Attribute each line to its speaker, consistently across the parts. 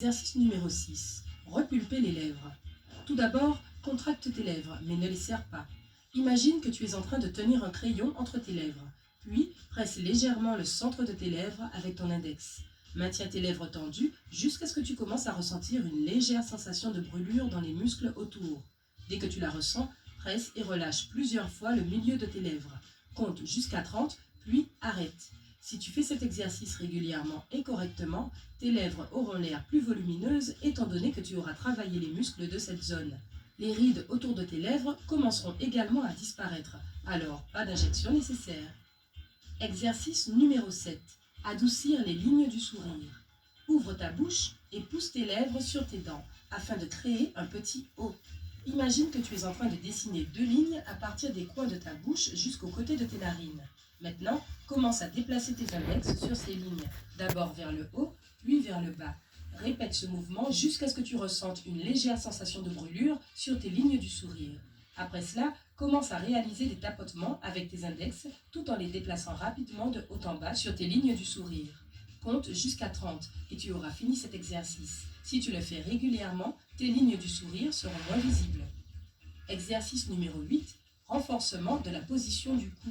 Speaker 1: Exercice numéro 6. Repulper les lèvres. Tout d'abord, contracte tes lèvres, mais ne les serre pas. Imagine que tu es en train de tenir un crayon entre tes lèvres. Puis, presse légèrement le centre de tes lèvres avec ton index. Maintiens tes lèvres tendues jusqu'à ce que tu commences à ressentir une légère sensation de brûlure dans les muscles autour. Dès que tu la ressens, presse et relâche plusieurs fois le milieu de tes lèvres. Compte jusqu'à 30, puis arrête. Si tu fais cet exercice régulièrement et correctement, tes lèvres auront l'air plus volumineuses étant donné que tu auras travaillé les muscles de cette zone. Les rides autour de tes lèvres commenceront également à disparaître, alors pas d'injection nécessaire. Exercice numéro 7. Adoucir les lignes du sourire. Ouvre ta bouche et pousse tes lèvres sur tes dents afin de créer un petit O. Imagine que tu es en train de dessiner deux lignes à partir des coins de ta bouche jusqu'aux côtés de tes narines. Maintenant, commence à déplacer tes index sur ces lignes, d'abord vers le haut, puis vers le bas. Répète ce mouvement jusqu'à ce que tu ressentes une légère sensation de brûlure sur tes lignes du sourire. Après cela, commence à réaliser des tapotements avec tes index tout en les déplaçant rapidement de haut en bas sur tes lignes du sourire. Compte jusqu'à 30 et tu auras fini cet exercice. Si tu le fais régulièrement, tes lignes du sourire seront moins visibles. Exercice numéro 8. Renforcement de la position du cou.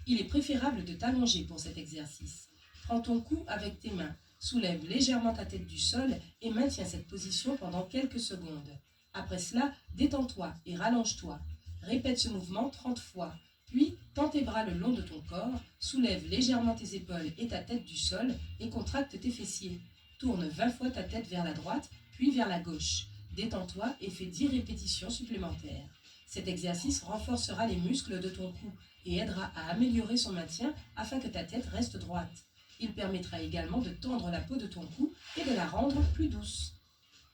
Speaker 1: Il est préférable de t'allonger pour cet exercice. Prends ton cou avec tes mains, soulève légèrement ta tête du sol et maintiens cette position pendant quelques secondes. Après cela, détends-toi et rallonge-toi. Répète ce mouvement 30 fois. Puis, tends tes bras le long de ton corps, soulève légèrement tes épaules et ta tête du sol et contracte tes fessiers. Tourne 20 fois ta tête vers la droite, puis vers la gauche. Détends-toi et fais 10 répétitions supplémentaires. Cet exercice renforcera les muscles de ton cou et aidera à améliorer son maintien afin que ta tête reste droite. Il permettra également de tendre la peau de ton cou et de la rendre plus douce.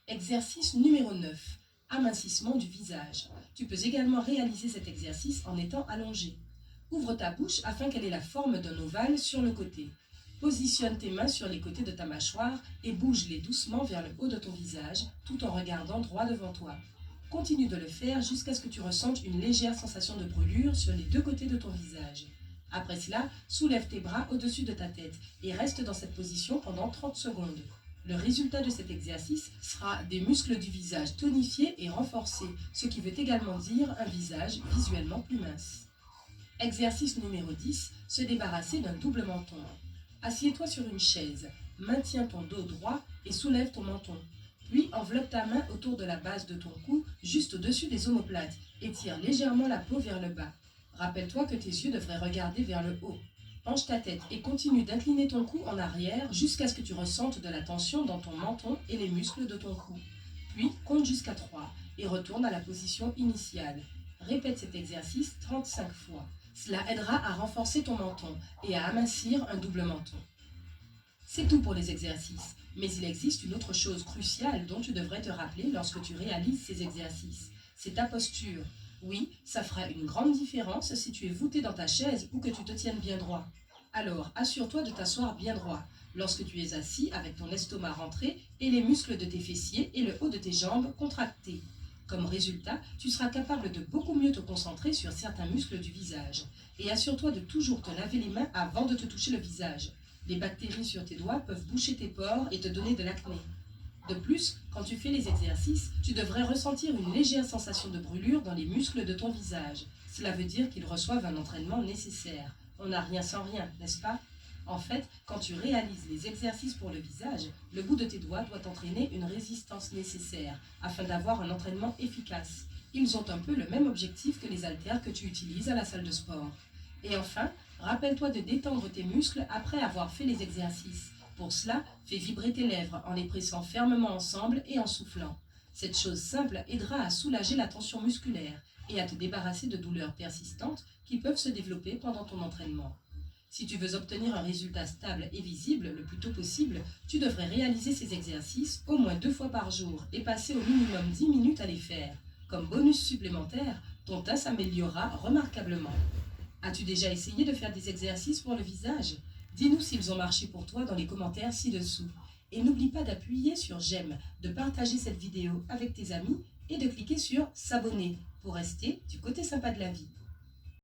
Speaker 1: Exercice numéro 9. Amincissement du visage. Tu peux également réaliser cet exercice en étant allongé. Ouvre ta bouche afin qu'elle ait la forme d'un ovale sur le côté. Positionne tes mains sur les côtés de ta mâchoire et bouge-les doucement vers le haut de ton visage tout en regardant droit devant toi. Continue de le faire jusqu'à ce que tu ressentes une légère sensation de brûlure sur les deux côtés de ton visage. Après cela, soulève tes bras au-dessus de ta tête et reste dans cette position pendant 30 secondes. Le résultat de cet exercice sera des muscles du visage tonifiés et renforcés, ce qui veut également dire un visage visuellement plus mince. Exercice numéro 10. Se débarrasser d'un double menton. Assieds-toi sur une chaise, maintiens ton dos droit et soulève ton menton. Puis enveloppe ta main autour de la base de ton cou, juste au-dessus des omoplates, et tire légèrement la peau vers le bas. Rappelle-toi que tes yeux devraient regarder vers le haut. Penche ta tête et continue d'incliner ton cou en arrière jusqu'à ce que tu ressentes de la tension dans ton menton et les muscles de ton cou. Puis compte jusqu'à 3 et retourne à la position initiale. Répète cet exercice 35 fois. Cela aidera à renforcer ton menton et à amincir un double menton. C'est tout pour les exercices, mais il existe une autre chose cruciale dont tu devrais te rappeler lorsque tu réalises ces exercices. C'est ta posture. Oui, ça fera une grande différence si tu es voûté dans ta chaise ou que tu te tiennes bien droit. Alors, assure-toi de t'asseoir bien droit lorsque tu es assis avec ton estomac rentré et les muscles de tes fessiers et le haut de tes jambes contractés. Comme résultat, tu seras capable de beaucoup mieux te concentrer sur certains muscles du visage. Et assure-toi de toujours te laver les mains avant de te toucher le visage. Les bactéries sur tes doigts peuvent boucher tes pores et te donner de l'acné. De plus, quand tu fais les exercices, tu devrais ressentir une légère sensation de brûlure dans les muscles de ton visage. Cela veut dire qu'ils reçoivent un entraînement nécessaire. On n'a rien sans rien, n'est-ce pas? En fait, quand tu réalises les exercices pour le visage, le bout de tes doigts doit entraîner une résistance nécessaire afin d'avoir un entraînement efficace. Ils ont un peu le même objectif que les haltères que tu utilises à la salle de sport. Et enfin, rappelle-toi de détendre tes muscles après avoir fait les exercices. Pour cela, fais vibrer tes lèvres en les pressant fermement ensemble et en soufflant. Cette chose simple aidera à soulager la tension musculaire et à te débarrasser de douleurs persistantes qui peuvent se développer pendant ton entraînement. Si tu veux obtenir un résultat stable et visible le plus tôt possible, tu devrais réaliser ces exercices au moins 2 fois par jour et passer au minimum 10 minutes à les faire. Comme bonus supplémentaire, ton teint s'améliorera remarquablement. As-tu déjà essayé de faire des exercices pour le visage? Dis-nous s'ils ont marché pour toi dans les commentaires ci-dessous. Et n'oublie pas d'appuyer sur j'aime, de partager cette vidéo avec tes amis et de cliquer sur s'abonner pour rester du côté sympa de la vie.